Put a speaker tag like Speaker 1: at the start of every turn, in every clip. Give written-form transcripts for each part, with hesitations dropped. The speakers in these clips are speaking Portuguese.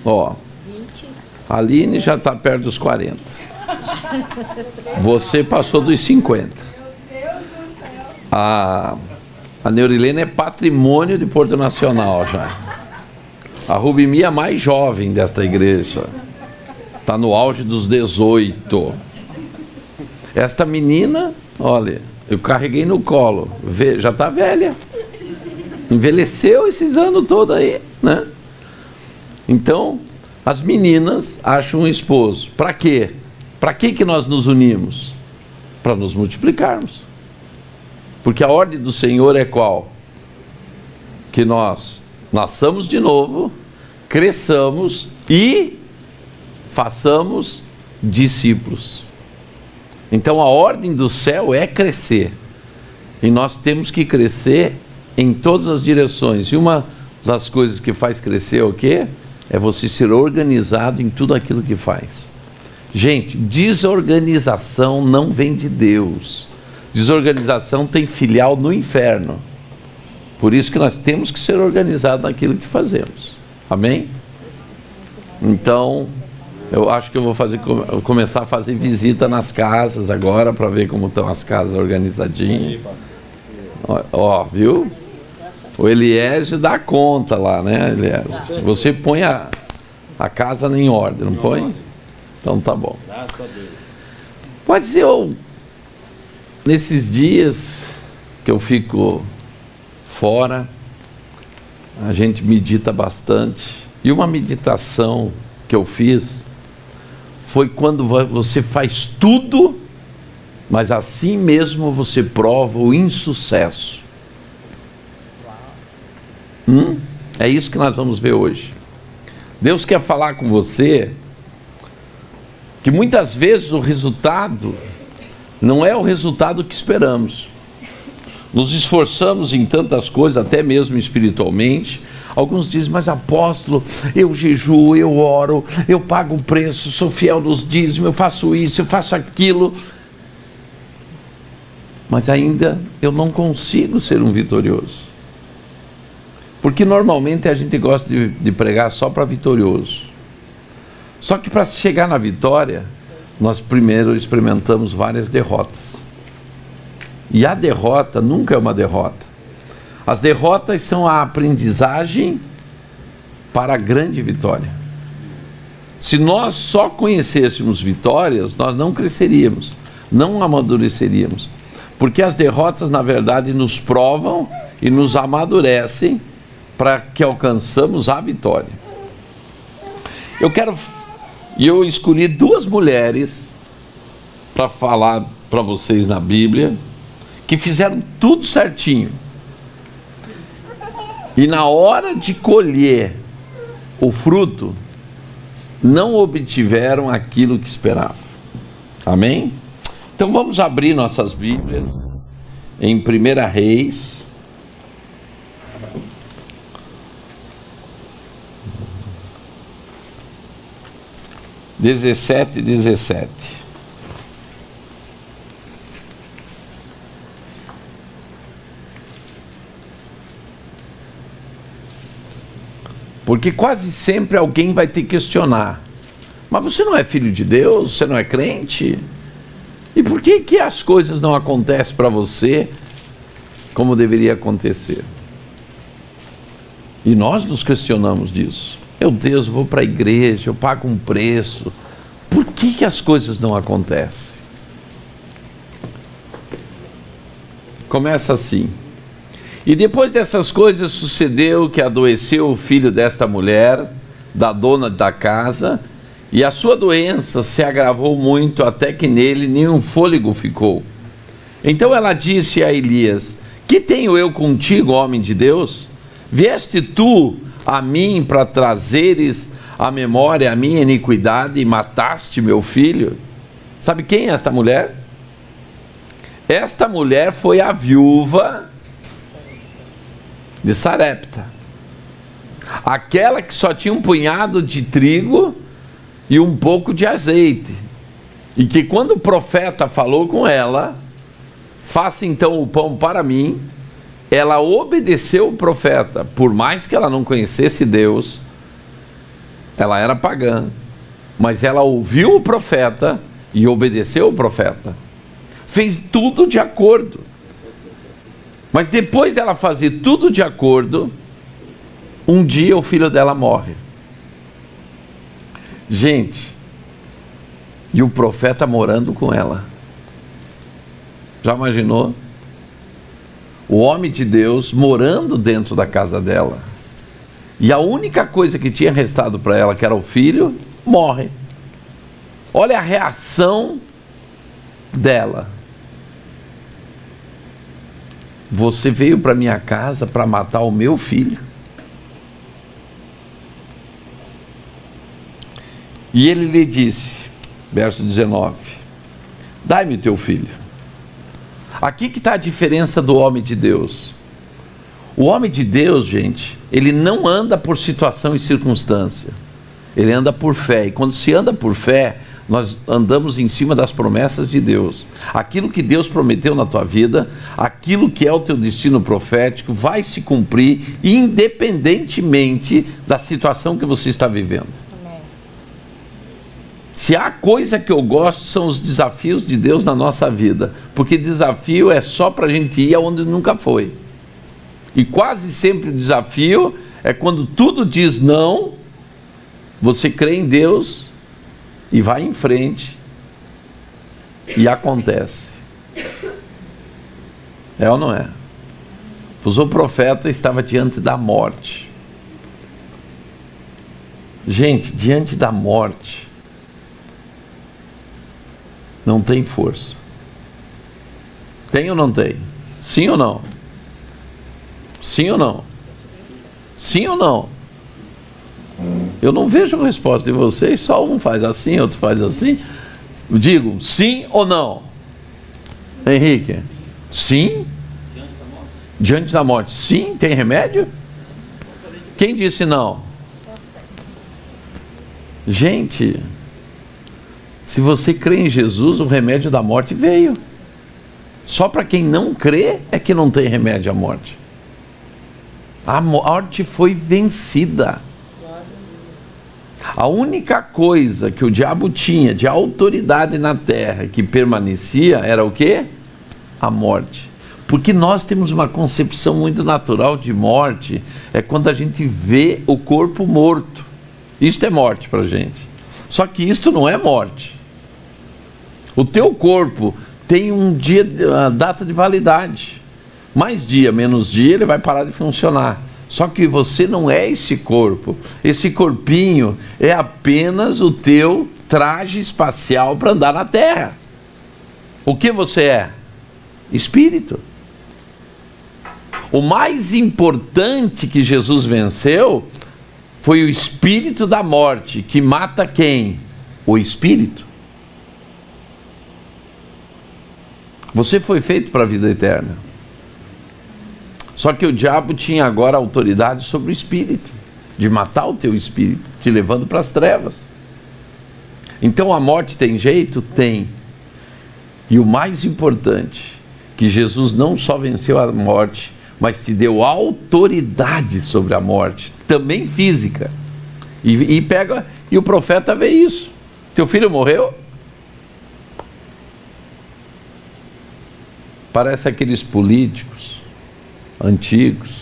Speaker 1: Ó, a Aline já está perto dos 40. Você passou dos 50. A Neurilene é patrimônio de Porto Nacional já. A Rubimi é a mais jovem desta igreja. Está no auge dos 18. Esta menina, olha, eu carreguei no colo. Já está velha. Envelheceu esses anos todos aí, né? Então, as meninas acham um esposo. Para quê? Para que nós nos unimos? Para nos multiplicarmos. Porque a ordem do Senhor é qual? Que nós nasçamos de novo, cresçamos e façamos discípulos. Então a ordem do céu é crescer. E nós temos que crescer em todas as direções. E uma das coisas que faz crescer é o quê? É você ser organizado em tudo aquilo que faz. Gente, desorganização não vem de Deus. Desorganização tem filial no inferno. Por isso que nós temos que ser organizados naquilo que fazemos. Amém? Então, eu acho que eu vou começar a fazer visita nas casas agora, para ver como estão as casas organizadinhas. Ó, viu? O Eliésio dá conta lá, né, Eliésio? Você põe a casa em ordem, não põe? Então tá bom. Mas nesses dias que eu fico fora, a gente medita bastante. E uma meditação que eu fiz foi quando você faz tudo, mas assim mesmo você prova o insucesso. É isso que nós vamos ver hoje. Deus quer falar com você que muitas vezes o resultado não é o resultado que esperamos. Nos esforçamos em tantas coisas, até mesmo espiritualmente. Alguns dizem, mas apóstolo, eu jejuo, eu oro, eu pago o preço, sou fiel nos dízimos, eu faço isso, eu faço aquilo. Mas ainda eu não consigo ser um vitorioso. Porque normalmente a gente gosta de pregar só para vitorioso. Só que para chegar na vitória, nós primeiro experimentamos várias derrotas. E a derrota nunca é uma derrota. As derrotas são a aprendizagem para a grande vitória. Se nós só conhecêssemos vitórias, nós não cresceríamos, não amadureceríamos. Porque as derrotas, na verdade, nos provam e nos amadurecem para que alcançamos a vitória. Eu escolhi duas mulheres para falar para vocês na Bíblia, que fizeram tudo certinho. E na hora de colher o fruto, não obtiveram aquilo que esperavam. Amém? Então vamos abrir nossas Bíblias em 1 Reis. Dezessete. Porque quase sempre alguém vai te questionar. Mas você não é filho de Deus? Você não é crente? E por que as coisas não acontecem para você como deveria acontecer? E nós nos questionamos disso. Meu Deus, eu vou para a igreja, eu pago um preço. Por que as coisas não acontecem? Começa assim. E depois dessas coisas sucedeu que adoeceu o filho desta mulher, da dona da casa, e a sua doença se agravou muito até que nele nenhum fôlego ficou. Então ela disse a Elias: que tenho eu contigo, homem de Deus? Vieste tu a mim para trazeres à memória a minha iniquidade e mataste meu filho? Sabe quem é esta mulher? Esta mulher foi a viúva de Sarepta, aquela que só tinha um punhado de trigo e um pouco de azeite, e que quando o profeta falou com ela, faça então o pão para mim, ela obedeceu o profeta, por mais que ela não conhecesse Deus, Ela era pagã, mas ela ouviu o profeta e obedeceu o profeta. Fez tudo de acordo. Mas depois dela fazer tudo de acordo, um dia o filho dela morre. Gente, e o profeta morando com ela. Já imaginou? O homem de Deus morando dentro da casa dela. E a única coisa que tinha restado para ela, que era o filho, morre. Olha a reação dela. Você veio para minha casa para matar o meu filho? E ele lhe disse, verso 19, dai-me teu filho. Aqui que está a diferença do homem de Deus. O homem de Deus, gente, ele não anda por situação e circunstância. Ele anda por fé. E quando se anda por fé, nós andamos em cima das promessas de Deus. Aquilo que Deus prometeu na tua vida, aquilo que é o teu destino profético, vai se cumprir independentemente da situação que você está vivendo. Amém. Se há coisa que eu gosto, são os desafios de Deus na nossa vida. Porque desafio é só para a gente ir aonde nunca foi. E quase sempre o desafio é quando tudo diz não, você crê em Deus e vai em frente e acontece. É ou não é? Pois o profeta estava diante da morte. Gente, diante da morte não tem força. Tem ou não tem? Sim ou não? Sim ou não? Sim ou não? Eu não vejo a resposta de vocês, só um faz assim, outro faz assim. Eu digo, sim ou não? Henrique? Sim? Diante da morte. Sim, tem remédio? Quem disse não? Gente, se você crê em Jesus, o remédio da morte veio. Só para quem não crê é que não tem remédio à morte. A morte foi vencida. A única coisa que o diabo tinha de autoridade na terra que permanecia era o quê? A morte. Porque nós temos uma concepção muito natural de morte, é quando a gente vê o corpo morto. Isto é morte para a gente. Só que isto não é morte. O teu corpo tem um dia, uma data de validade. Mais dia, menos dia, ele vai parar de funcionar. Só que você não é esse corpo. Esse corpinho é apenas o teu traje espacial para andar na Terra. O que você é? Espírito. O mais importante que Jesus venceu foi o espírito da morte, que mata quem? O espírito. Você foi feito para a vida eterna. Só que o diabo tinha agora autoridade sobre o espírito, de matar o teu espírito, te levando para as trevas. Então a morte tem jeito? Tem. E o mais importante, que Jesus não só venceu a morte, mas te deu autoridade sobre a morte, também física. E o profeta vê isso. Teu filho morreu? Parece aqueles políticos antigos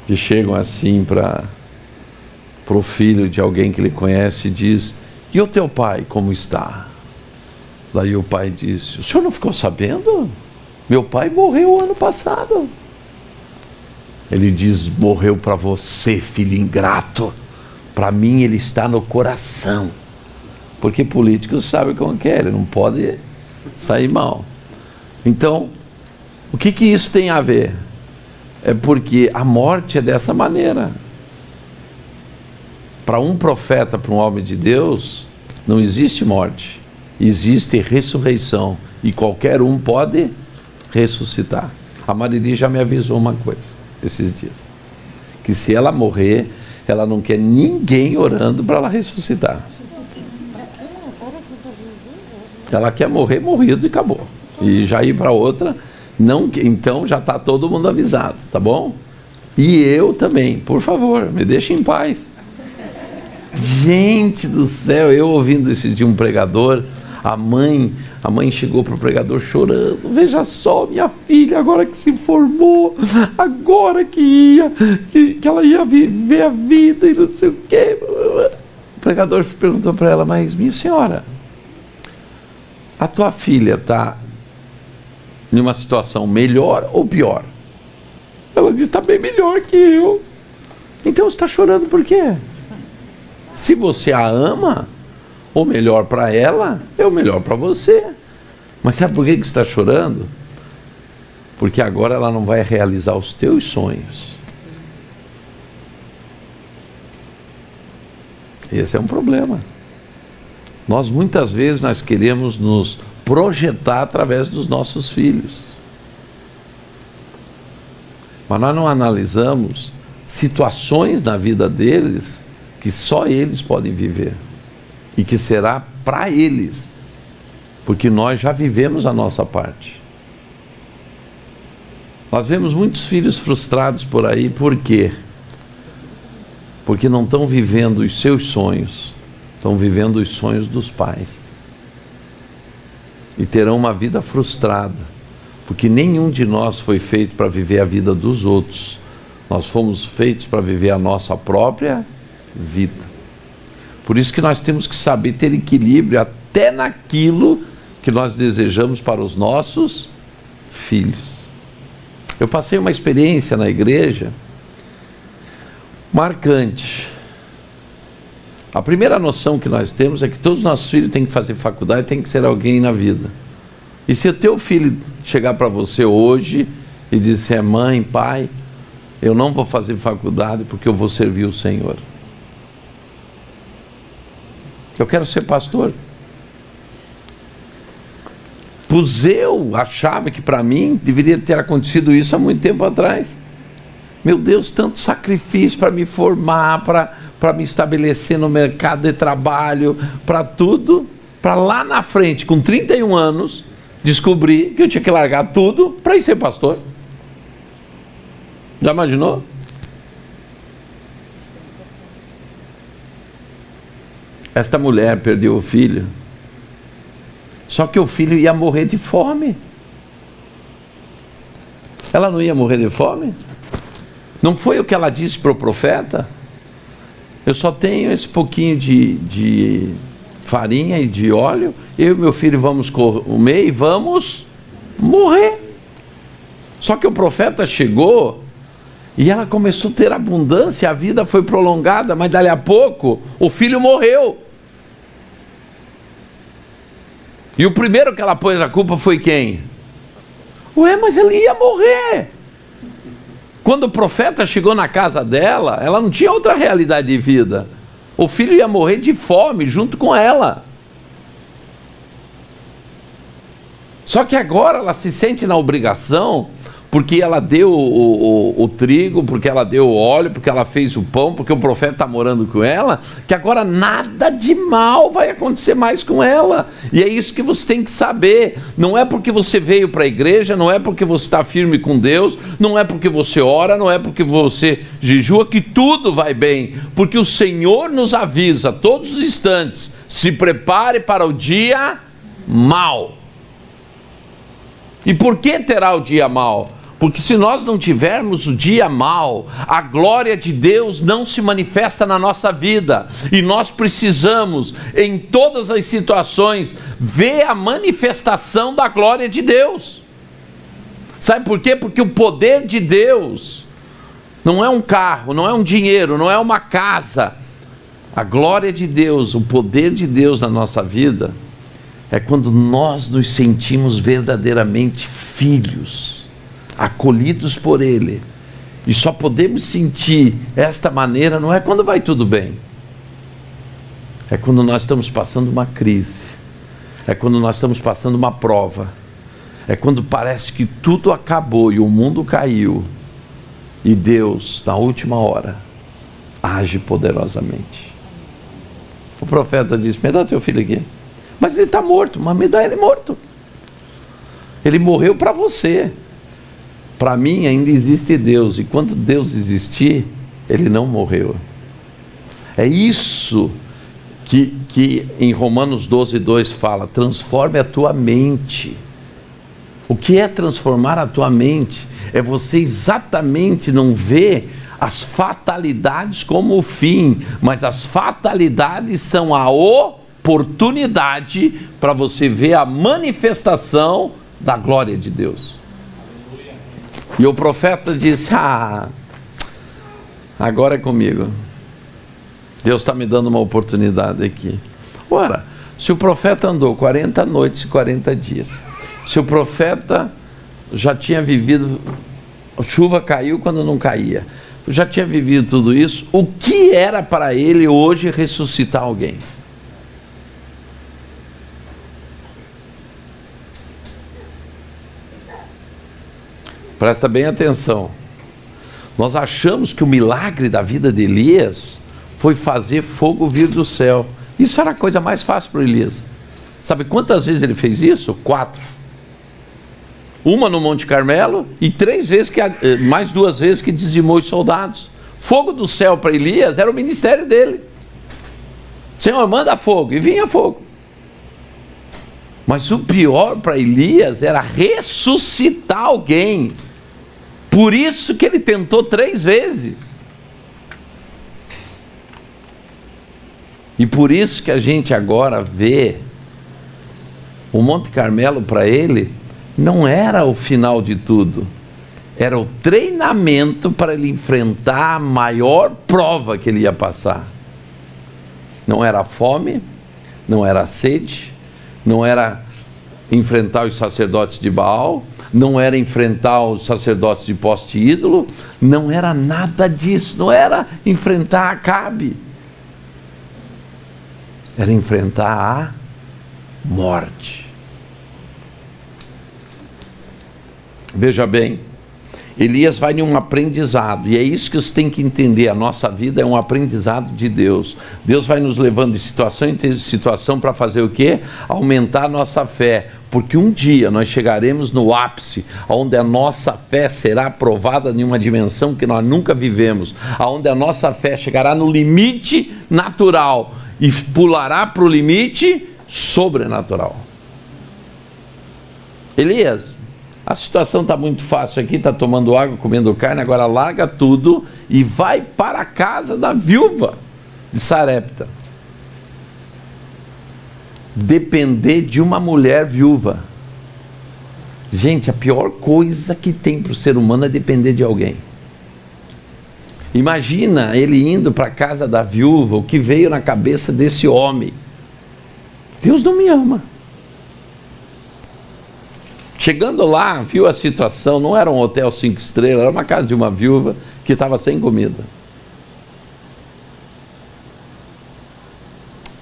Speaker 1: que chegam assim para o filho de alguém que ele conhece e diz: e o teu pai como está? Daí o pai disse: o senhor não ficou sabendo? Meu pai morreu ano passado. Ele diz: morreu para você, filho ingrato. Para mim ele está no coração. Porque políticos sabem como que é, ele não pode sair mal. Então, o que isso tem a ver? É porque a morte é dessa maneira. Para um profeta, para um homem de Deus, não existe morte. Existe ressurreição. E qualquer um pode ressuscitar. A Marili já me avisou uma coisa esses dias. Que se ela morrer, ela não quer ninguém orando para ela ressuscitar. Ela quer morrer morrido e acabou. E já ir para outra... Não, então já está todo mundo avisado, tá bom? E eu também, por favor, me deixe em paz. Gente do céu, eu ouvindo esse de um pregador, a mãe chegou para o pregador chorando. Veja só, minha filha, agora que se formou, agora que ela ia viver a vida e não sei o quê. O pregador perguntou para ela, mas minha senhora, a tua filha está em uma situação melhor ou pior? Ela disse, está bem melhor que eu. Então você está chorando por quê? Se você a ama, o melhor para ela é o melhor para você. Mas sabe por que você está chorando? Porque agora ela não vai realizar os teus sonhos. Esse é um problema. Nós muitas vezes nós queremos nos projetar através dos nossos filhos. Mas nós não analisamos situações na vida deles que só eles podem viver e que será para eles, porque nós já vivemos a nossa parte. Nós vemos muitos filhos frustrados por aí, por quê? Porque não estão vivendo os seus sonhos, estão vivendo os sonhos dos pais e terão uma vida frustrada, porque nenhum de nós foi feito para viver a vida dos outros. Nós fomos feitos para viver a nossa própria vida. Por isso que nós temos que saber ter equilíbrio até naquilo que nós desejamos para os nossos filhos. Eu passei uma experiência na igreja marcante. A primeira noção que nós temos é que todos os nossos filhos têm que fazer faculdade, tem que ser alguém na vida. E se o teu filho chegar para você hoje e disser, mãe, pai, eu não vou fazer faculdade porque eu vou servir o Senhor. Eu quero ser pastor. Pois eu achava que para mim deveria ter acontecido isso há muito tempo atrás. Meu Deus, tanto sacrifício para me formar, para me estabelecer no mercado de trabalho, para tudo, para lá na frente, com 31 anos, descobrir que eu tinha que largar tudo para ir ser pastor. Já imaginou? Esta mulher perdeu o filho, só que o filho ia morrer de fome. Ela não ia morrer de fome? Não foi o que ela disse para o profeta? Eu só tenho esse pouquinho de farinha e de óleo, eu e meu filho vamos comer e vamos morrer. Só que o profeta chegou e ela começou a ter abundância, a vida foi prolongada, mas dali a pouco o filho morreu. E o primeiro que ela pôs a culpa foi quem? Ué, mas ele ia morrer. Quando o profeta chegou na casa dela, ela não tinha outra realidade de vida. O filho ia morrer de fome junto com ela. Só que agora ela se sente na obrigação, porque ela deu o trigo, porque ela deu o óleo, porque ela fez o pão, porque o profeta está morando com ela, que agora nada de mal vai acontecer mais com ela. E é isso que você tem que saber. Não é porque você veio para a igreja, não é porque você está firme com Deus, não é porque você ora, não é porque você jejua que tudo vai bem. Porque o Senhor nos avisa todos os instantes, se prepare para o dia mau. E por que terá o dia mau? Porque se nós não tivermos o dia mau, a glória de Deus não se manifesta na nossa vida. E nós precisamos, em todas as situações, ver a manifestação da glória de Deus. Sabe por quê? Porque o poder de Deus não é um carro, não é um dinheiro, não é uma casa. A glória de Deus, o poder de Deus na nossa vida, é quando nós nos sentimos verdadeiramente filhos, acolhidos por Ele. E só podemos sentir esta maneira, não é quando vai tudo bem. É quando nós estamos passando uma crise. É quando nós estamos passando uma prova. É quando parece que tudo acabou e o mundo caiu. E Deus, na última hora, age poderosamente. O profeta disse, me dá teu filho aqui. Mas ele está morto, mas me dá ele morto. Ele morreu para você. Para mim ainda existe Deus, e quando Deus existir, Ele não morreu. É isso que em Romanos 12:2 fala: transforme a tua mente. O que é transformar a tua mente? É você exatamente não ver as fatalidades como o fim, mas as fatalidades são a oportunidade para você ver a manifestação da glória de Deus. E o profeta disse: agora é comigo. Deus está me dando uma oportunidade aqui. Ora, se o profeta andou 40 noites e 40 dias, se o profeta já tinha vivido, a chuva caiu quando não caía, já tinha vivido tudo isso, o que era para ele hoje ressuscitar alguém? Presta bem atenção. Nós achamos que o milagre da vida de Elias foi fazer fogo vir do céu. Isso era a coisa mais fácil para Elias. Sabe quantas vezes ele fez isso? 4. Uma no Monte Carmelo e 3 vezes, mais 2 vezes que dizimou os soldados. Fogo do céu para Elias era o ministério dele. Senhor, manda fogo. E vinha fogo. Mas o pior para Elias era ressuscitar alguém. Por isso que ele tentou 3 vezes. E por isso que a gente agora vê o Monte Carmelo para ele não era o final de tudo. Era o treinamento para ele enfrentar a maior prova que ele ia passar. Não era a fome, não era a sede, não era enfrentar os sacerdotes de Baal, não era enfrentar os sacerdotes de poste ídolo, não era nada disso, não era enfrentar Acabe. Era enfrentar a morte. Veja bem, Elias vai em um aprendizado, e é isso que você tem que entender: a nossa vida é um aprendizado de Deus. Deus vai nos levando de situação em situação para fazer o quê? Aumentar a nossa fé, porque um dia nós chegaremos no ápice, onde a nossa fé será provada em uma dimensão que nós nunca vivemos, onde a nossa fé chegará no limite natural e pulará para o limite sobrenatural. Elias, a situação está muito fácil aqui, está tomando água, comendo carne, agora larga tudo e vai para a casa da viúva de Sarepta. Depender de uma mulher viúva. Gente, a pior coisa que tem para o ser humano é depender de alguém. Imagina ele indo para a casa da viúva, o que veio na cabeça desse homem: Deus não me ama. Chegando lá, viu a situação, não era um hotel 5 estrelas, era uma casa de uma viúva que estava sem comida.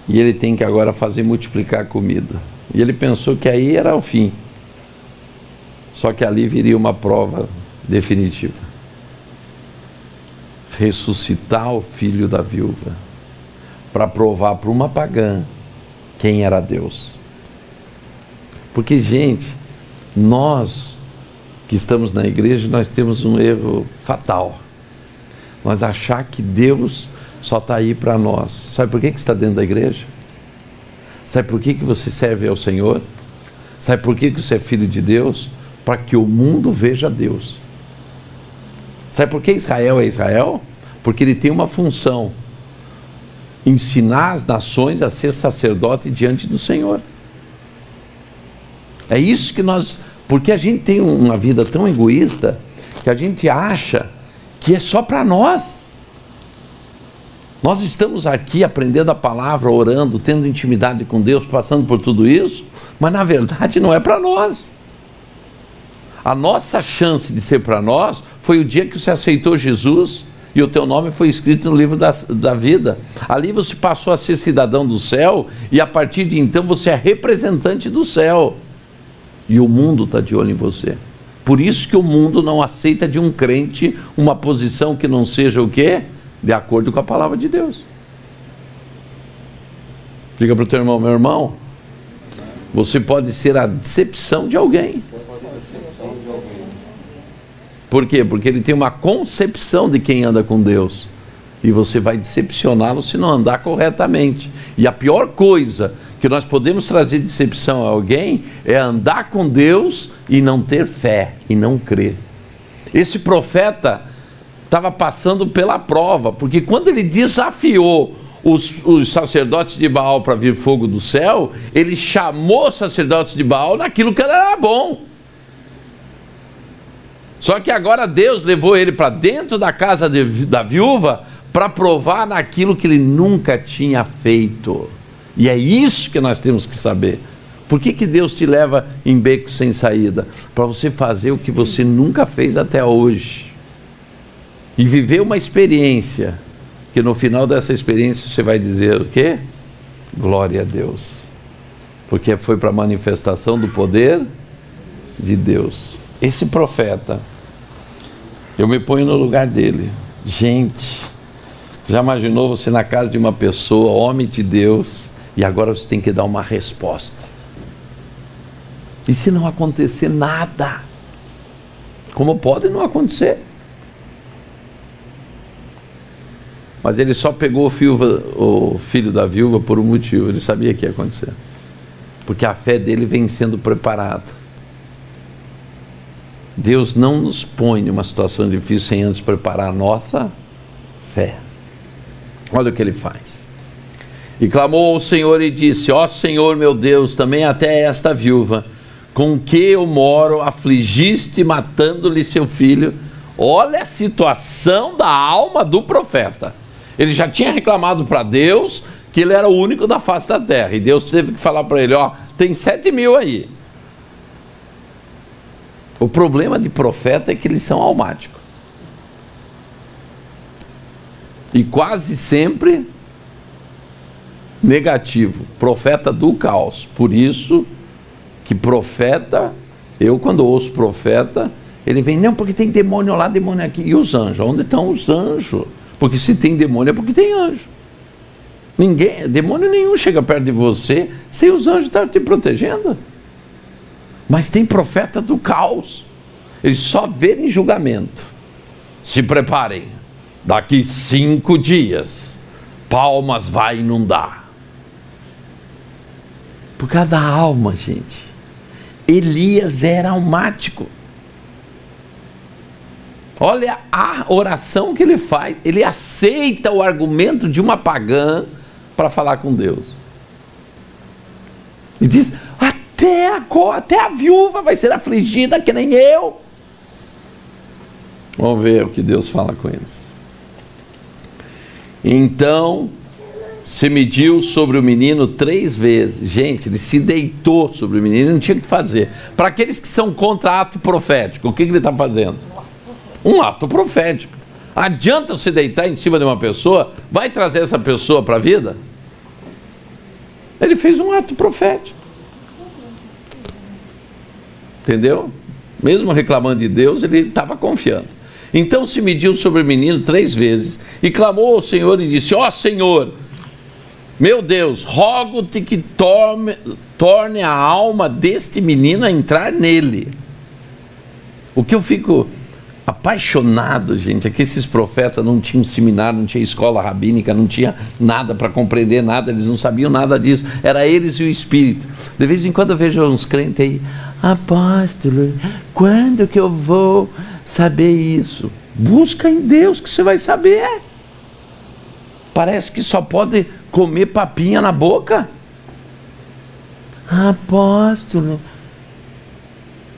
Speaker 1: E ele tem que agora fazer multiplicar comida. E ele pensou que aí era o fim. Só que ali viria uma prova definitiva. Ressuscitar o filho da viúva, para provar para uma pagã quem era Deus. Porque, gente, nós que estamos na igreja, nós temos um erro fatal. Nós achar que Deus só está aí para nós. Sabe por que você está dentro da igreja? Sabe por que você serve ao Senhor? Sabe por que você é filho de Deus? Para que o mundo veja Deus. Sabe por que Israel é Israel? Porque ele tem uma função: ensinar as nações a ser sacerdote diante do Senhor. É isso que nós... Porque a gente tem uma vida tão egoísta que a gente acha que é só para nós. Nós estamos aqui aprendendo a palavra, orando, tendo intimidade com Deus, passando por tudo isso, mas na verdade não é para nós. A nossa chance de ser para nós foi o dia que você aceitou Jesus e o teu nome foi escrito no livro da vida. Ali você passou a ser cidadão do céu e a partir de então você é representante do céu. E o mundo está de olho em você. Por isso que o mundo não aceita de um crente uma posição que não seja o quê? De acordo com a palavra de Deus. Diga para o teu irmão: meu irmão, você pode ser a decepção de alguém. Por quê? Porque ele tem uma concepção de quem anda com Deus e você vai decepcioná-lo se não andar corretamente. E a pior coisa que nós podemos trazer decepção a alguém é andar com Deus e não ter fé, e não crer. Esse profeta estava passando pela prova, porque quando ele desafiou os sacerdotes de Baal para vir fogo do céu, ele chamou os sacerdotes de Baal naquilo que era bom. Só que agora Deus levou ele para dentro da casa da viúva para provar naquilo que ele nunca tinha feito. E é isso que nós temos que saber. Por que Deus te leva em beco sem saída? Para você fazer o que você nunca fez até hoje. E viver uma experiência, que no final dessa experiência você vai dizer o quê? Glória a Deus. Porque foi para a manifestação do poder de Deus. Esse profeta, eu me ponho no lugar dele. Gente, já imaginou você na casa de uma pessoa, homem de Deus, e agora você tem que dar uma resposta? E se não acontecer nada? Como pode não acontecer? Mas ele só pegou o filho da viúva por um motivo. Ele sabia que ia acontecer. Porque a fé dele vem sendo preparada. Deus não nos põe numa situação difícil sem antes preparar a nossa fé. Olha o que ele faz. E clamou ao Senhor e disse: ó Senhor meu Deus, também até esta viúva, com que eu moro, afligiste matando-lhe seu filho. Olha a situação da alma do profeta. Ele já tinha reclamado para Deus que ele era o único da face da terra. E Deus teve que falar para ele: ó, tem 7.000 aí. O problema de profeta é que eles são almáticos. E quase sempre negativo. Profeta do caos. Por isso que profeta, eu quando ouço profeta, ele vem, não, porque tem demônio lá, demônio aqui. E os anjos? Onde estão os anjos? Porque se tem demônio é porque tem anjo. Demônio nenhum chega perto de você sem os anjos estar te protegendo. Mas tem profeta do caos. Eles só vêem julgamento. Se preparem. Daqui 5 dias, Palmas vai inundar. Por causa da alma, gente. Elias era almático. Olha a oração que ele faz. Ele aceita o argumento de uma pagã para falar com Deus. E diz: até agora, até a viúva vai ser afligida que nem eu. Vamos ver o que Deus fala com eles. Então se mediu sobre o menino 3 vezes. Gente, ele se deitou sobre o menino, ele não tinha o que fazer. Para aqueles que são contra ato profético, o que ele está fazendo? Um ato profético. Adianta você deitar em cima de uma pessoa? Vai trazer essa pessoa para a vida? Ele fez um ato profético. Entendeu? Mesmo reclamando de Deus, ele estava confiando. Então se mediu sobre o menino 3 vezes e clamou ao Senhor e disse: ó Senhor, meu Deus, rogo-te que torne a alma deste menino a entrar nele. O que eu fico apaixonado, gente, é que esses profetas não tinham seminário, não tinha escola rabínica, não tinha nada para compreender nada, eles não sabiam nada disso, era eles e o Espírito. De vez em quando eu vejo uns crentes aí: apóstolo, quando que eu vou saber isso? Busca em Deus que você vai saber. Parece que só pode comer papinha na boca. Apóstolo,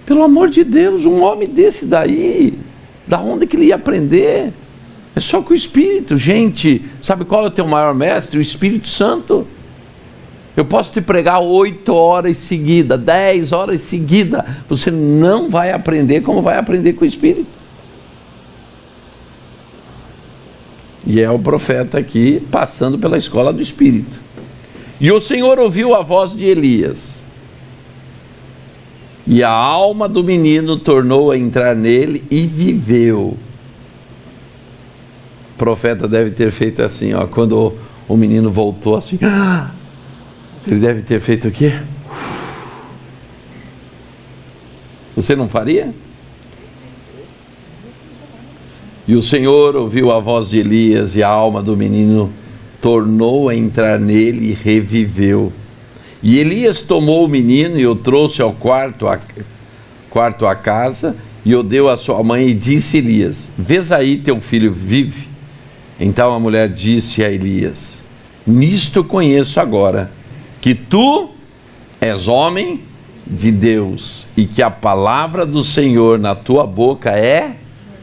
Speaker 1: pelo amor de Deus, um homem desse daí, da onde que ele ia aprender? É só com o Espírito. Gente, sabe qual é o teu maior mestre? O Espírito Santo. Eu posso te pregar 8 horas seguidas, 10 horas seguidas, você não vai aprender como vai aprender com o Espírito. E é o profeta aqui passando pela escola do Espírito. E o Senhor ouviu a voz de Elias, e a alma do menino tornou a entrar nele e viveu. O profeta deve ter feito assim, ó, quando o menino voltou assim, ele deve ter feito o quê? Você não faria? E o Senhor ouviu a voz de Elias, e a alma do menino tornou a entrar nele e reviveu. E Elias tomou o menino e o trouxe ao quarto à casa, e o deu à sua mãe, e disse Elias: vês aí, teu filho vive? Então a mulher disse a Elias: nisto conheço agora que tu és homem de Deus, e que a palavra do Senhor na tua boca é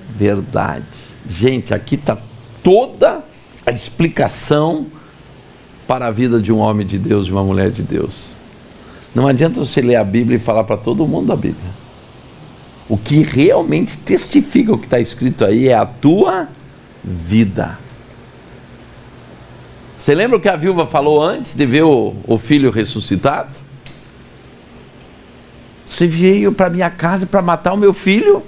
Speaker 1: verdade. Gente, aqui está toda a explicação para a vida de um homem de Deus, de uma mulher de Deus. Não adianta você ler a Bíblia e falar para todo mundo da Bíblia. O que realmente testifica o que está escrito aí é a tua vida. Você lembra o que a viúva falou antes de ver o filho ressuscitado? Você veio para minha casa para matar o meu filho?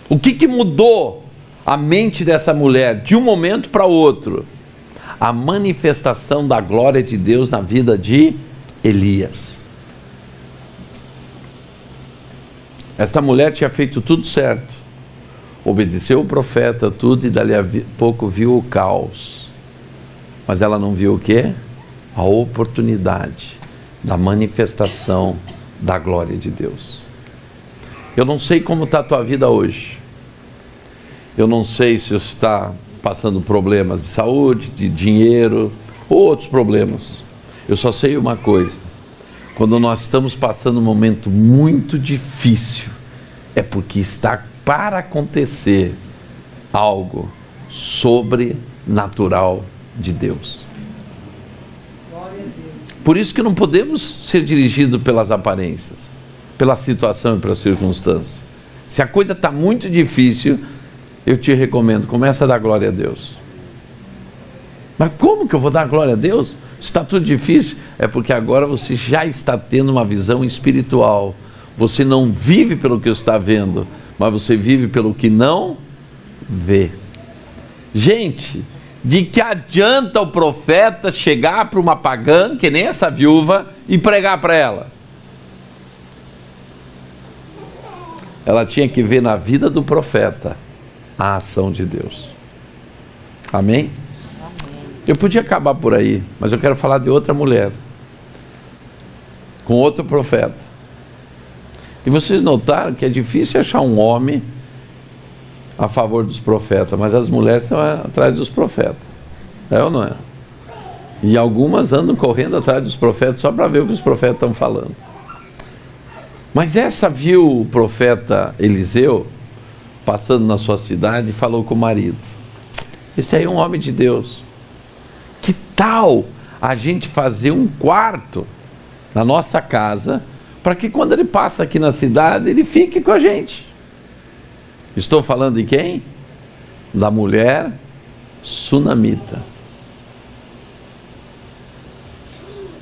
Speaker 1: O que mudou a mente dessa mulher de um momento para o outro? A manifestação da glória de Deus na vida de Elias. Esta mulher tinha feito tudo certo, obedeceu o profeta, tudo, e dali a pouco viu o caos. Mas ela não viu o quê? A oportunidade da manifestação da glória de Deus. Eu não sei como está a tua vida hoje. Eu não sei se você está passando problemas de saúde, de dinheiro, ou outros problemas. Eu só sei uma coisa: quando nós estamos passando um momento muito difícil, é porque está para acontecer algo sobrenatural de Deus. Por isso que não podemos ser dirigidos pelas aparências, pela situação e pela circunstância. Se a coisa está muito difícil, eu te recomendo, começa a dar glória a Deus. Mas como que eu vou dar glória a Deus? Está tudo difícil? É porque agora você já está tendo uma visão espiritual. Você não vive pelo que está vendo, mas você vive pelo que não vê. Gente, de que adianta o profeta chegar para uma pagã, que nem essa viúva, e pregar para ela? Ela tinha que ver na vida do profeta a ação de Deus. Amém? Eu podia acabar por aí, mas eu quero falar de outra mulher, com outro profeta. E vocês notaram que é difícil achar um homem a favor dos profetas, mas as mulheres são atrás dos profetas. É ou não é? E algumas andam correndo atrás dos profetas só para ver o que os profetas estão falando. Mas essa viu o profeta Eliseu passando na sua cidade e falou com o marido: esse aí é um homem de Deus. Que tal a gente fazer um quarto na nossa casa, para que quando ele passa aqui na cidade, ele fique com a gente? Estou falando de quem? Da mulher sunamita.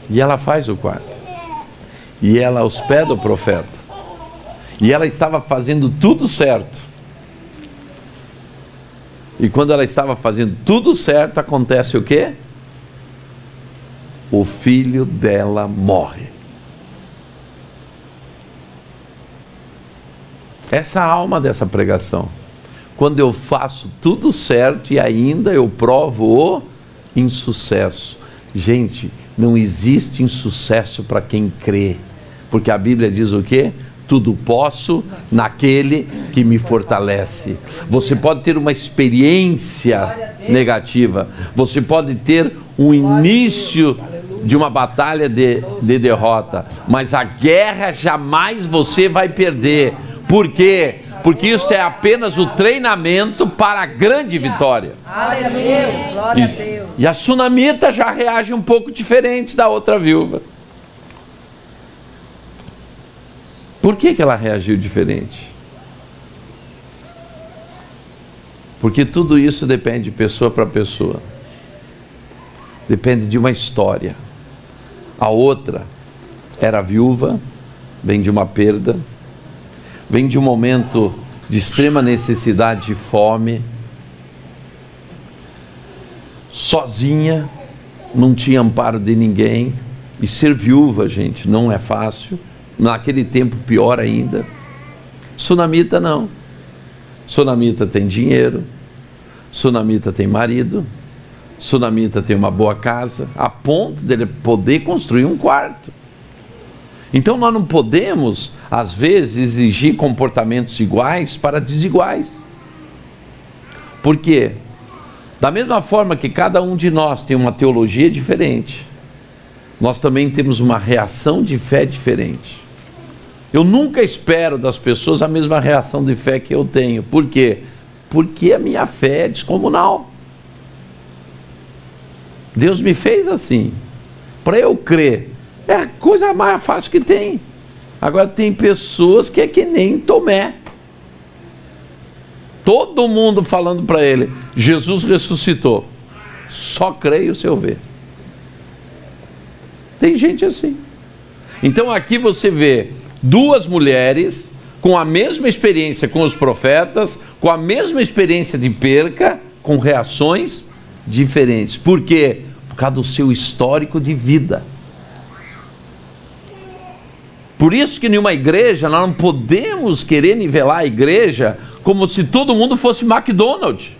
Speaker 1: E ela faz o quarto. E ela hospeda o profeta. E ela estava fazendo tudo certo. E quando ela estava fazendo tudo certo, acontece o quê? O filho dela morre. Essa é a alma dessa pregação. Quando eu faço tudo certo e ainda eu provo o insucesso. Gente, não existe insucesso para quem crê. Porque a Bíblia diz o quê? Tudo posso naquele que me fortalece. Você pode ter uma experiência negativa. Você pode ter um início de uma batalha de derrota. Mas a guerra jamais você vai perder. Por quê? Porque isso é apenas o treinamento para a grande vitória.
Speaker 2: Glória a Deus.
Speaker 1: E a sunamita já reage um pouco diferente da outra viúva. Por que ela reagiu diferente? Porque tudo isso depende de pessoa para pessoa. Depende de uma história. A outra era viúva, vem de uma perda, vem de um momento de extrema necessidade de fome, sozinha, não tinha amparo de ninguém. E ser viúva, gente, não é fácil. Naquele tempo pior ainda. Sunamita não. Sunamita tem dinheiro, sunamita tem marido, sunamita tem uma boa casa, a ponto dele poder construir um quarto. Então nós não podemos, às vezes, exigir comportamentos iguais para desiguais. Por quê? Da mesma forma que cada um de nós tem uma teologia diferente, nós também temos uma reação de fé diferente. Eu nunca espero das pessoas a mesma reação de fé que eu tenho. Por quê? Porque a minha fé é descomunal. Deus me fez assim. Para eu crer, é a coisa mais fácil que tem. Agora tem pessoas que é que nem Tomé. Todo mundo falando para ele, Jesus ressuscitou. Só creio se eu ver. Tem gente assim. Então aqui você vê duas mulheres com a mesma experiência com os profetas, com a mesma experiência de perca, com reações diferentes. Por quê? Por causa do seu histórico de vida. Por isso que em uma igreja nós não podemos querer nivelar a igreja como se todo mundo fosse McDonald's.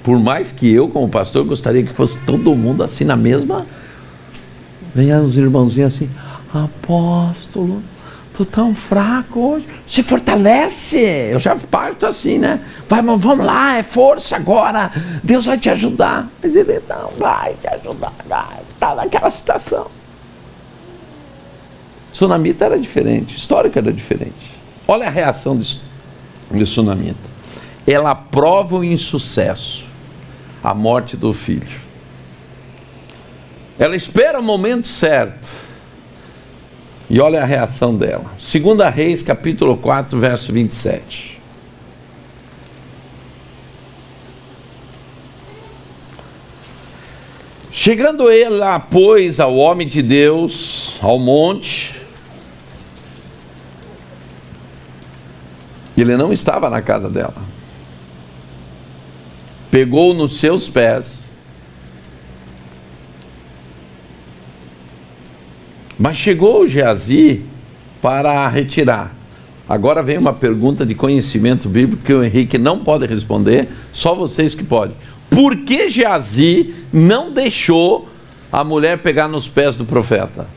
Speaker 1: Por mais que eu, como pastor, gostaria que fosse todo mundo assim na mesma. Venham os irmãozinhos assim, apóstolo, tô tão fraco hoje, se fortalece. Eu já parto assim, né? Vai, vamos lá, é força agora, Deus vai te ajudar. Mas ele não vai te ajudar, está naquela situação. Sunamita era diferente, histórica era diferente. Olha a reação de Sunamita. Ela aprova o insucesso, a morte do filho. Ela espera o momento certo. E olha a reação dela. 2 Reis, capítulo 4, verso 27. Chegando ela, pois, ao homem de Deus, ao monte, ele não estava na casa dela. Pegou nos seus pés, mas chegou Geazi para retirar. Agora vem uma pergunta de conhecimento bíblico que o Henrique não pode responder, só vocês que podem. Por que Geazi não deixou a mulher pegar nos pés do profeta?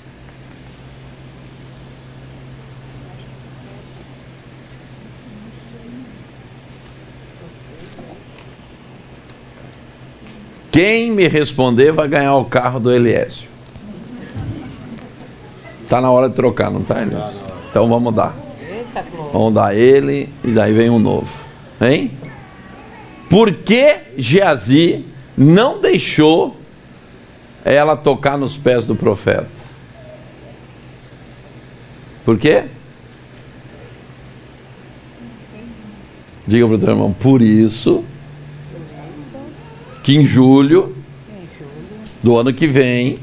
Speaker 1: Quem me responder vai ganhar o carro do Eliésio. Está na hora de trocar, não está, Eliésio? Então vamos dar. Vamos dar ele e daí vem um novo. Hein? Por que Geazi não deixou ela tocar nos pés do profeta? Por quê? Diga para o teu irmão, por isso que em julho do ano que vem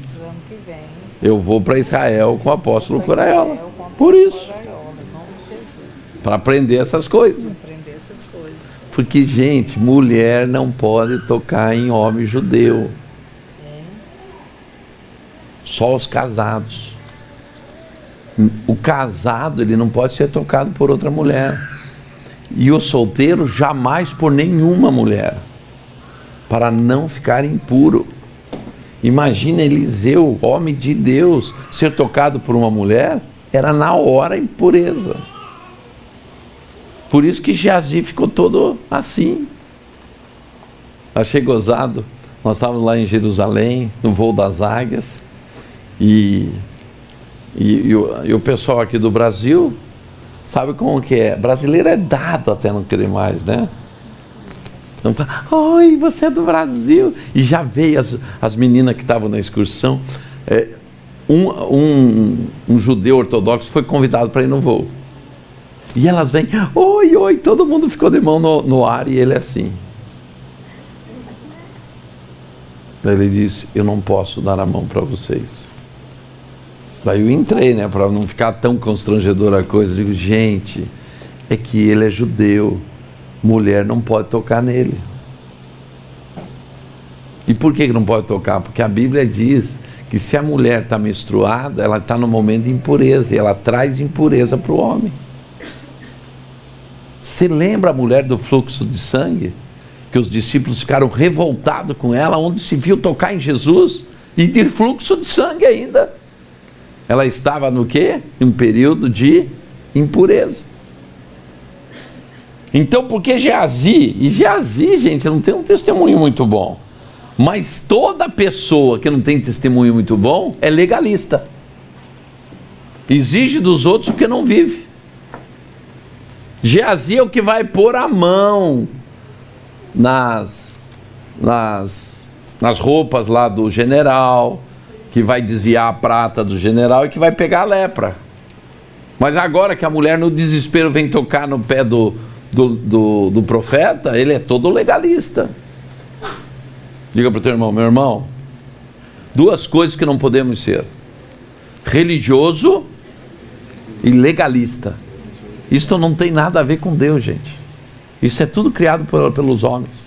Speaker 1: eu vou para Israel com o apóstolo Curaiola. Por isso. Para aprender essas coisas. Porque, gente, mulher não pode tocar em homem judeu. Só os casados. O casado, ele não pode ser tocado por outra mulher. E o solteiro, jamais por nenhuma mulher. Para não ficar impuro. Imagina Eliseu, homem de Deus, ser tocado por uma mulher, era na hora impureza. Por isso que Geazi ficou todo assim. Achei gozado. Nós estávamos lá em Jerusalém, no voo das águias, e o pessoal aqui do Brasil, sabe como que é? Brasileiro é dado até não querer mais, né? Então, oi, você é do Brasil. E já veio as meninas que estavam na excursão. Um judeu ortodoxo foi convidado para ir no voo. E elas vêm, oi, todo mundo ficou de mão no ar e ele assim. Daí ele disse, eu não posso dar a mão para vocês. Daí eu entrei, né, para não ficar tão constrangedora a coisa. Eu digo, gente, é que ele é judeu. Mulher não pode tocar nele. E por que não pode tocar? Porque a Bíblia diz que se a mulher está menstruada, ela está no momento de impureza, e ela traz impureza para o homem. Você lembra a mulher do fluxo de sangue? Que os discípulos ficaram revoltados com ela, onde se viu tocar em Jesus, e de fluxo de sangue ainda. Ela estava no quê? Em um período de impureza. Então, porque Geazi, e Geazi, gente, não tem um testemunho muito bom, mas toda pessoa que não tem testemunho muito bom é legalista. Exige dos outros o que não vive. Geazi é o que vai pôr a mão nas roupas lá do general, que vai desviar a prata do general e que vai pegar a lepra. Mas agora que a mulher no desespero vem tocar no pé do profeta, ele é todo legalista. Diga para o teu irmão: meu irmão, duas coisas que não podemos ser: religioso e legalista. Isso não tem nada a ver com Deus, gente. Isso é tudo criado pelos homens.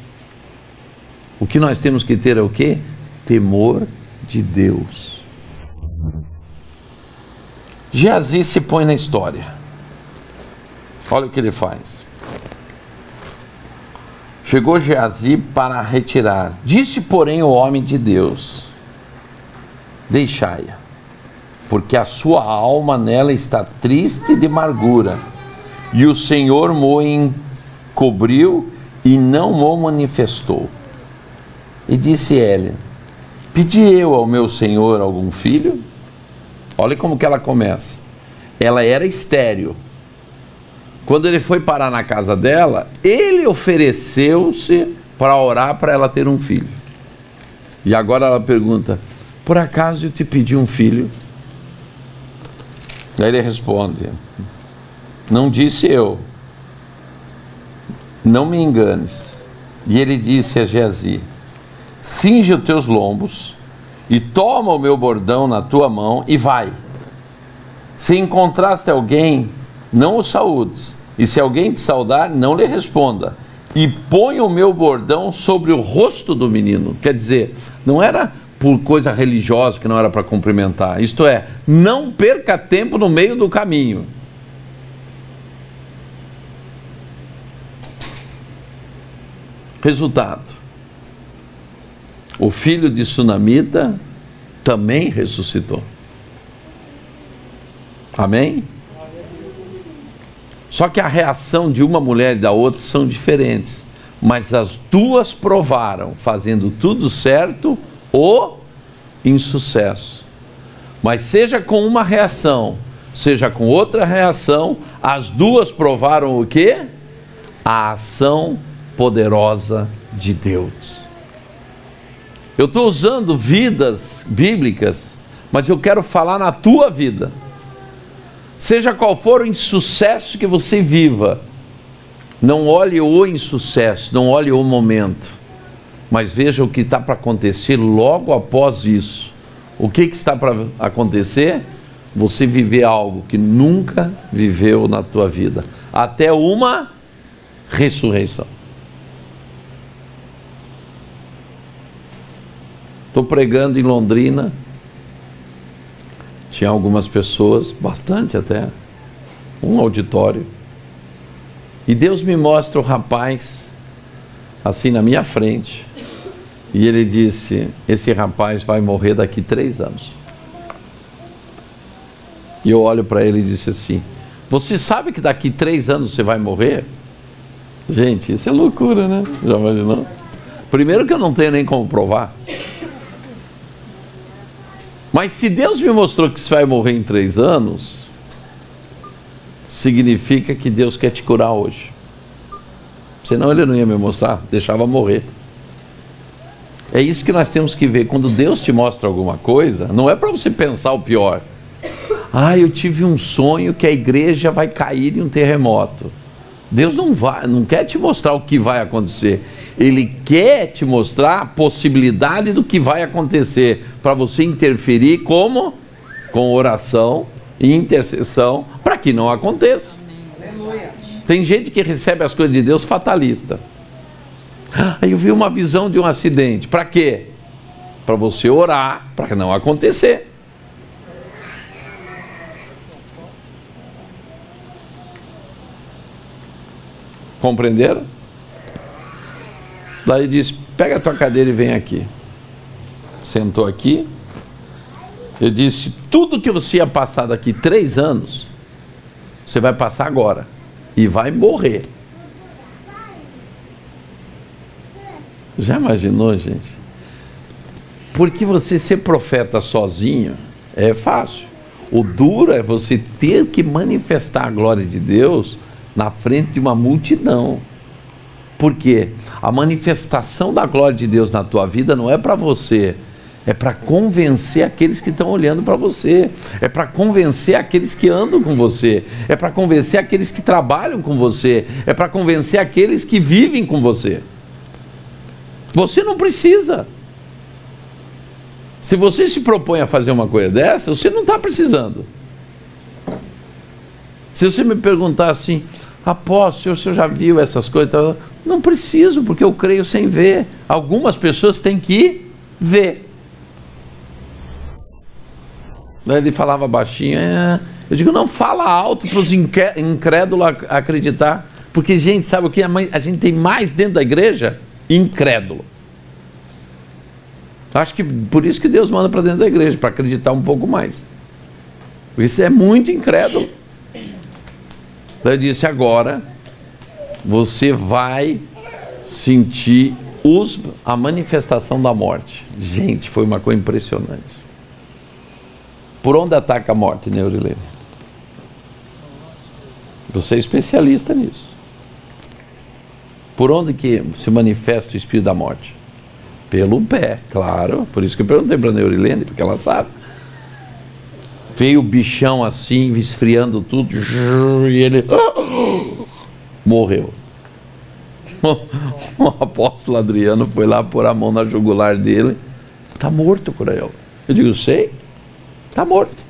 Speaker 1: O que nós temos que ter é o quê? Temor de Deus. Geazi se põe na história. Olha o que ele faz. Chegou Geazi para retirar. Disse, porém, o homem de Deus: deixai-a, porque a sua alma nela está triste de amargura, e o Senhor mo encobriu e não mo manifestou. E disse ele: pedi eu ao meu Senhor algum filho? Olha como que ela começa. Ela era estéril. Quando ele foi parar na casa dela, ele ofereceu-se para orar para ela ter um filho. E agora ela pergunta: por acaso eu te pedi um filho? Aí ele responde: não disse eu, não me enganes. E ele disse a Geazi: cinge os teus lombos e toma o meu bordão na tua mão e vai. Se encontraste alguém, não o saúdes, e se alguém te saudar, não lhe responda, e põe o meu bordão sobre o rosto do menino. Quer dizer, não era por coisa religiosa, que não era para cumprimentar, isto é, não perca tempo no meio do caminho. Resultado: o filho de Sunamita também ressuscitou. Amém? Só que a reação de uma mulher e da outra são diferentes, mas as duas provaram, fazendo tudo certo, o insucesso. Mas seja com uma reação, seja com outra reação, as duas provaram o quê? A ação poderosa de Deus. Eu estou usando vidas bíblicas, mas eu quero falar na tua vida. Seja qual for o insucesso que você viva, não olhe o insucesso, não olhe o momento, mas veja o que está para acontecer logo após isso. O que está para acontecer? Você viver algo que nunca viveu na tua vida, até uma ressurreição. Estou pregando em Londrina, tinha algumas pessoas, bastante até, um auditório, e Deus me mostra o rapaz, assim na minha frente, e ele disse: esse rapaz vai morrer daqui 3 anos. E eu olho para ele e disse assim: você sabe que daqui 3 anos você vai morrer? Gente, isso é loucura, né? Já imaginou? Primeiro que eu não tenho nem como provar. Mas se Deus me mostrou que você vai morrer em 3 anos, significa que Deus quer te curar hoje. Senão ele não ia me mostrar, deixava morrer. É isso que nós temos que ver. Quando Deus te mostra alguma coisa, não é para você pensar o pior. Ah, eu tive um sonho que a igreja vai cair em um terremoto. Deus não quer te mostrar o que vai acontecer. Ele quer te mostrar a possibilidade do que vai acontecer, para você interferir como? Com oração e intercessão, para que não aconteça. Tem gente que recebe as coisas de Deus fatalista. Aí eu vi uma visão de um acidente. Para quê? para você orar para não acontecer. Compreenderam? Daí disse, pega a tua cadeira e vem aqui. Sentou aqui. Eu disse, tudo que você ia passar daqui 3 anos, você vai passar agora. E vai morrer. Já imaginou, gente? Porque você ser profeta sozinho é fácil. O duro é você ter que manifestar a glória de Deus na frente de uma multidão. Por quê? A manifestação da glória de Deus na tua vida não é para você, é para convencer aqueles que estão olhando para você, é para convencer aqueles que andam com você, é para convencer aqueles que trabalham com você, é para convencer aqueles que vivem com você. Você não precisa. Se você se propõe a fazer uma coisa dessa, você não está precisando. Se você me perguntar assim, apóstolo, o senhor já viu essas coisas? Não preciso, porque eu creio sem ver. Algumas pessoas têm que ver. Daí ele falava baixinho, eu digo, não, fala alto para os incrédulos acreditar. Porque, gente, sabe o que a gente tem mais dentro da igreja? Incrédulo. Acho que por isso que Deus manda para dentro da igreja, para acreditar um pouco mais. Isso é muito incrédulo. Daí ele disse, agora você vai sentir a manifestação da morte. Gente, foi uma coisa impressionante. Por onde ataca a morte, Neurilene? Você é especialista nisso. Por onde que se manifesta o espírito da morte? Pelo pé, claro. Por isso que eu perguntei para a Neurilene, porque ela sabe. Veio o bichão assim, esfriando tudo, e ele morreu. O apóstolo Adriano foi lá pôr a mão na jugular dele. Está morto, Corael. Eu digo, sei, está morto.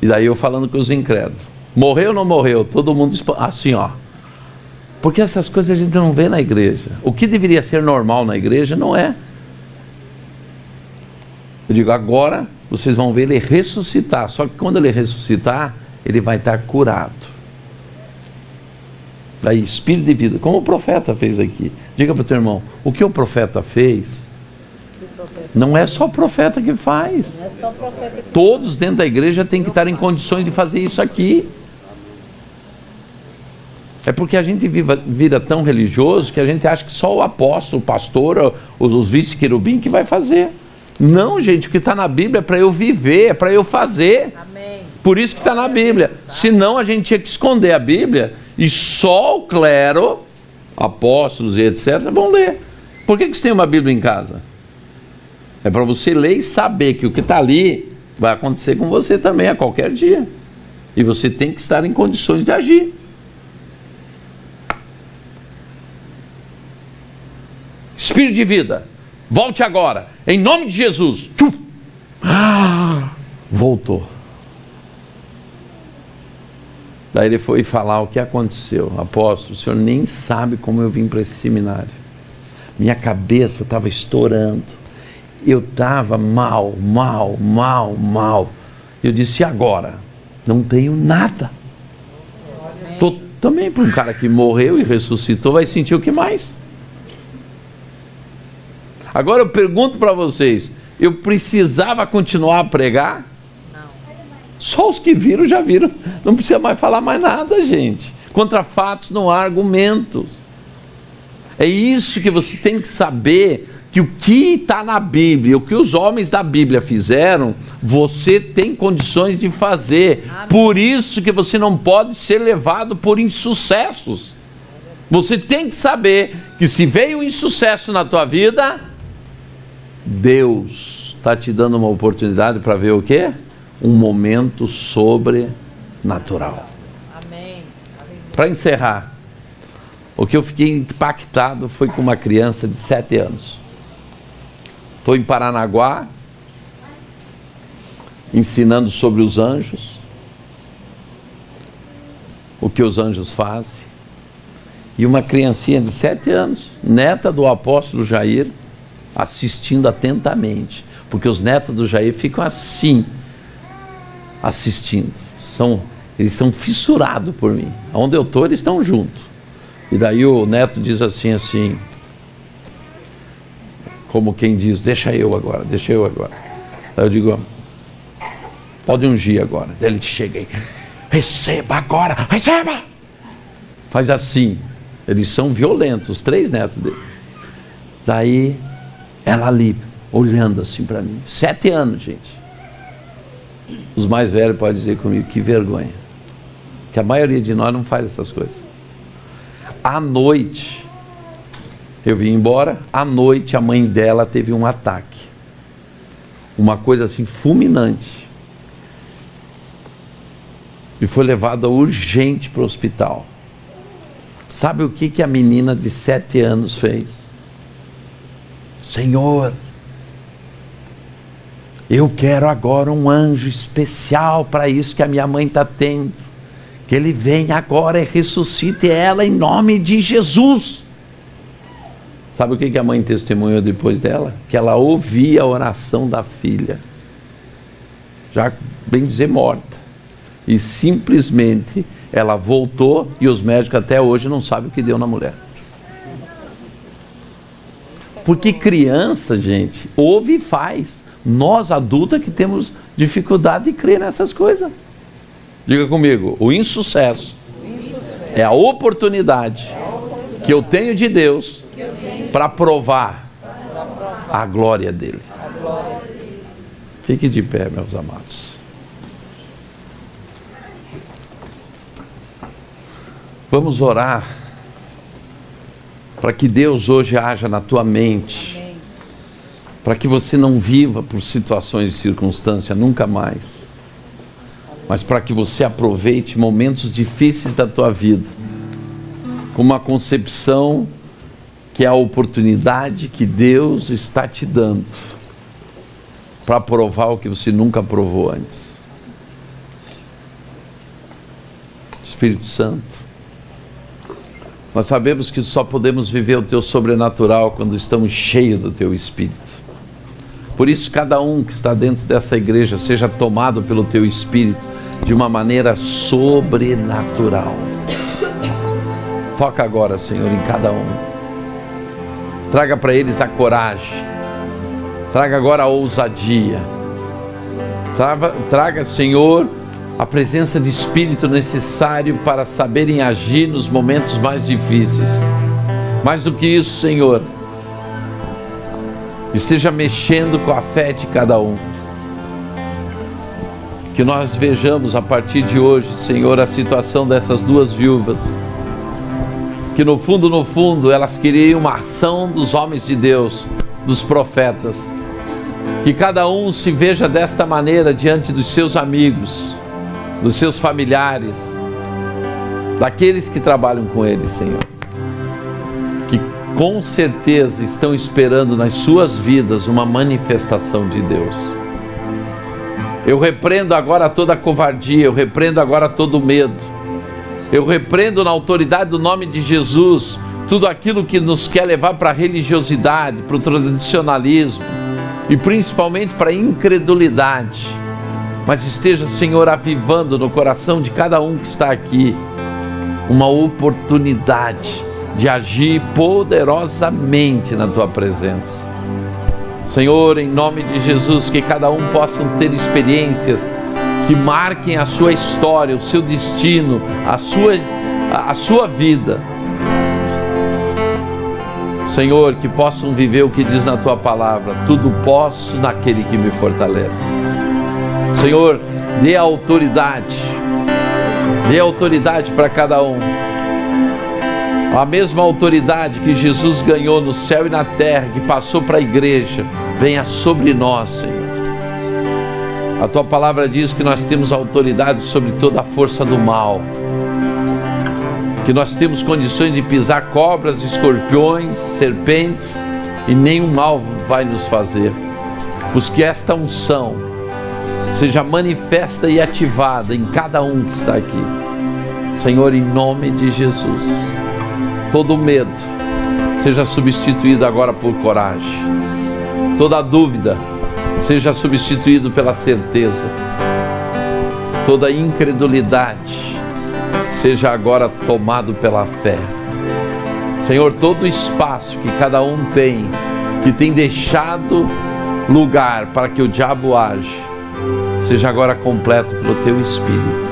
Speaker 1: E daí eu falando com os incrédulos. Morreu ou não morreu? Todo mundo assim, ó. Porque essas coisas a gente não vê na igreja. O que deveria ser normal na igreja não é. Eu digo, agora vocês vão ver ele ressuscitar. Só que quando ele ressuscitar, ele vai estar curado. Daí, espírito de vida, como o profeta fez aqui. Diga para o teu irmão, o que o profeta fez, não é só o profeta que faz. Todos dentro da igreja têm que estar em condições de fazer isso aqui. É porque a gente vira tão religioso que a gente acha que só o apóstolo, o pastor, os vice-querubim que vai fazer. Não, gente, o que está na Bíblia é para eu viver, é para eu fazer. Amém. Por isso que está na Bíblia. Senão a gente tinha que esconder a Bíblia e só o clero, apóstolos e etc. vão ler. Por que você tem uma Bíblia em casa? É para você ler e saber que o que está ali vai acontecer com você também a qualquer dia. E você tem que estar em condições de agir. Espírito de vida, volte agora, em nome de Jesus. Voltou. Daí ele foi falar o que aconteceu. Apóstolo, o senhor nem sabe como eu vim para esse seminário. Minha cabeça estava estourando. Eu estava mal. Eu disse, e agora? Não tenho nada. Também para um cara que morreu e ressuscitou, vai sentir o que mais? Agora eu pergunto para vocês, eu precisava continuar a pregar? Não. Só os que viram já viram, não precisa mais falar mais nada, gente. Contra fatos não há argumentos. É isso que você tem que saber, que o que está na Bíblia, o que os homens da Bíblia fizeram, você tem condições de fazer. Amém. Por isso que você não pode ser levado por insucessos. Você tem que saber que se veio um insucesso na tua vida, Deus está te dando uma oportunidade para ver o quê? Um momento sobrenatural. Amém. Para encerrar, o que eu fiquei impactado foi com uma criança de 7 anos. Estou em Paranaguá, ensinando sobre os anjos, o que os anjos fazem. E uma criancinha de 7 anos, neta do apóstolo Jair, assistindo atentamente, porque os netos do Jair ficam assim, assistindo. Eles são fissurados por mim. Onde eu estou, eles estão juntos. E daí o neto diz assim, como quem diz, deixa eu agora. Daí eu digo, pode ungir agora. Daí ele chega aí, receba agora, receba! Faz assim. Eles são violentos, os 3 netos dele. Daí ela ali, olhando assim para mim. 7 anos, gente. Os mais velhos podem dizer comigo, que vergonha. Que a maioria de nós não faz essas coisas. À noite, eu vim embora. À noite, a mãe dela teve um ataque. Uma coisa assim, fulminante. E foi levada urgente para o hospital. Sabe o que a menina de 7 anos fez? Senhor, eu quero agora um anjo especial para isso que a minha mãe está tendo. Que ele venha agora e ressuscite ela em nome de Jesus. Sabe o que a mãe testemunhou depois dela? Que ela ouvia a oração da filha, já bem dizer morta. E simplesmente ela voltou e os médicos até hoje não sabem o que deu na mulher. Porque criança, gente, ouve e faz. Nós adultos que temos dificuldade de crer nessas coisas. Diga comigo, o insucesso é a oportunidade que eu tenho de Deus para provar a glória dele. Fique de pé, meus amados. Vamos orar para que Deus hoje haja na tua mente, para que você não viva por situações e circunstâncias nunca mais, mas para que você aproveite momentos difíceis da tua vida com uma concepção que é a oportunidade que Deus está te dando para provar o que você nunca provou antes. Espírito Santo, nós sabemos que só podemos viver o teu sobrenatural quando estamos cheios do teu Espírito. Por isso, cada um que está dentro dessa igreja seja tomado pelo teu Espírito de uma maneira sobrenatural. Toca agora, Senhor, em cada um. Traga para eles a coragem. Traga agora a ousadia. Traga, Senhor, a presença de Espírito necessário para saberem agir nos momentos mais difíceis. Mais do que isso, Senhor, esteja mexendo com a fé de cada um. Que nós vejamos a partir de hoje, Senhor, a situação dessas 2 viúvas. Que no fundo, elas queriam uma ação dos homens de Deus, dos profetas. Que cada um se veja desta maneira diante dos seus amigos, dos seus familiares, daqueles que trabalham com eles, Senhor. Que com certeza estão esperando nas suas vidas uma manifestação de Deus. Eu repreendo agora toda a covardia, eu repreendo agora todo o medo. Eu repreendo na autoridade do nome de Jesus tudo aquilo que nos quer levar para a religiosidade, para o tradicionalismo e principalmente para a incredulidade. Mas esteja, Senhor, avivando no coração de cada um que está aqui uma oportunidade de agir poderosamente na Tua presença. Senhor, em nome de Jesus, que cada um possa ter experiências que marquem a sua história, o seu destino, a sua vida. Senhor, que possam viver o que diz na Tua palavra: tudo posso naquele que me fortalece. Senhor, dê autoridade para cada um. A mesma autoridade que Jesus ganhou no céu e na terra, que passou para a igreja, venha sobre nós, Senhor. A Tua palavra diz que nós temos autoridade sobre toda a força do mal, que nós temos condições de pisar cobras, escorpiões, serpentes, e nenhum mal vai nos fazer. Pois que esta unção seja manifesta e ativada em cada um que está aqui. Senhor, em nome de Jesus, todo medo seja substituído agora por coragem. Toda dúvida seja substituído pela certeza. Toda incredulidade seja agora tomado pela fé. Senhor, todo espaço que cada um tem, que tem deixado lugar para que o diabo age, seja agora completo pelo Teu Espírito.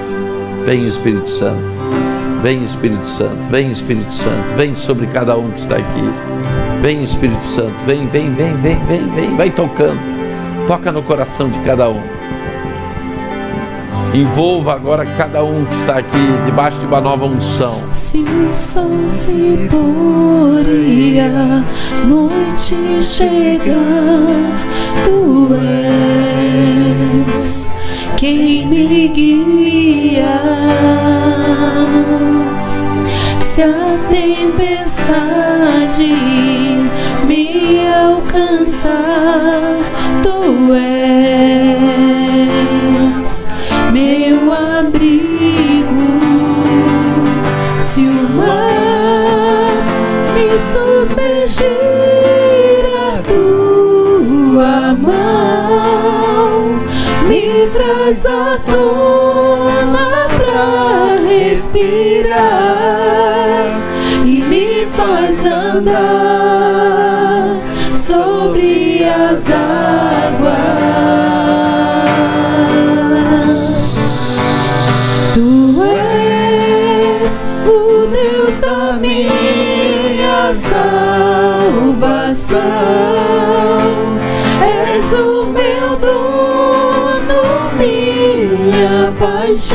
Speaker 1: Vem, Espírito Santo. Vem, Espírito Santo. Vem, Espírito Santo. Vem sobre cada um que está aqui. Vem, Espírito Santo. Vem, vem, vem, vem, vem, vem. Vai tocando. Toca no coração de cada um. Envolva agora cada um que está aqui debaixo de uma nova unção.
Speaker 3: Se o sol se pôr e a noite chegar, Tu és quem me guias. Se a tempestade me alcançar, Tu és meu abrigo. Se o mar me submergir, a Tua mão me traz à tona pra respirar e me faz andar sobre as águas. Tu és o Deus da minha salvação, és o meu dono, minha paixão,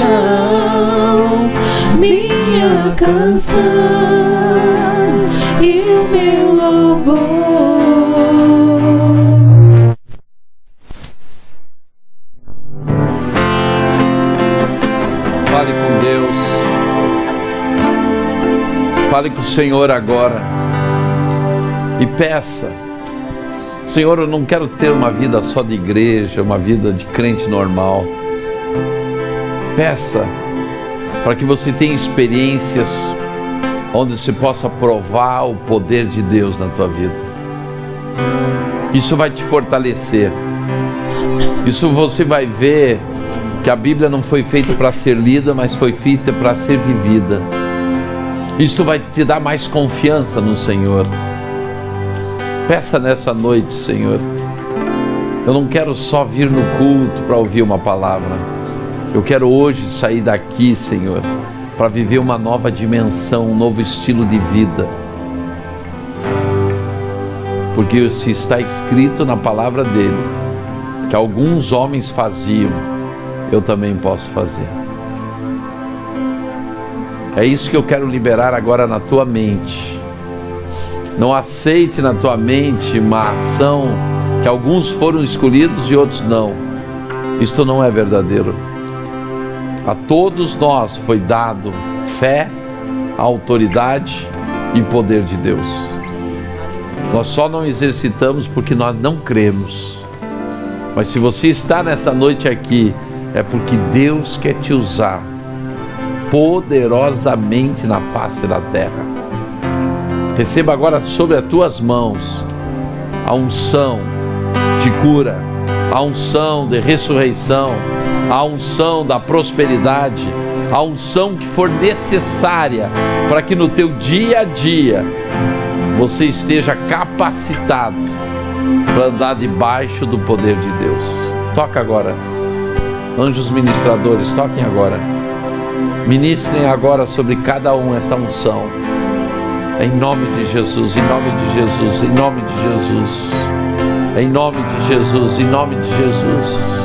Speaker 3: minha canção e o meu louvor.
Speaker 1: Fale com Deus. Fale com o Senhor agora. E peça: Senhor, eu não quero ter uma vida só de igreja, uma vida de crente normal. Peça para que você tenha experiências onde você possa provar o poder de Deus na tua vida. Isso vai te fortalecer. Isso você vai ver que a Bíblia não foi feita para ser lida, mas foi feita para ser vivida. Isso vai te dar mais confiança no Senhor. Peça nessa noite: Senhor, eu não quero só vir no culto para ouvir uma palavra. Eu quero hoje sair daqui, Senhor, para viver uma nova dimensão, um novo estilo de vida. Porque se está escrito na palavra dele que alguns homens faziam, eu também posso fazer. É isso que eu quero liberar agora na tua mente. Não aceite na tua mente uma ação que alguns foram escolhidos e outros não. Isto não é verdadeiro. A todos nós foi dado fé, autoridade e poder de Deus. Nós só não exercitamos porque nós não cremos. Mas se você está nessa noite aqui, é porque Deus quer te usar poderosamente na face da terra. Receba agora sobre as tuas mãos a unção de cura, a unção de ressurreição, a unção da prosperidade, a unção que for necessária para que no teu dia a dia você esteja capacitado para andar debaixo do poder de Deus. Toca agora. Anjos ministradores, toquem agora. Ministrem agora sobre cada um esta unção. Em nome de Jesus, em nome de Jesus, em nome de Jesus. Em nome de Jesus, em nome de Jesus.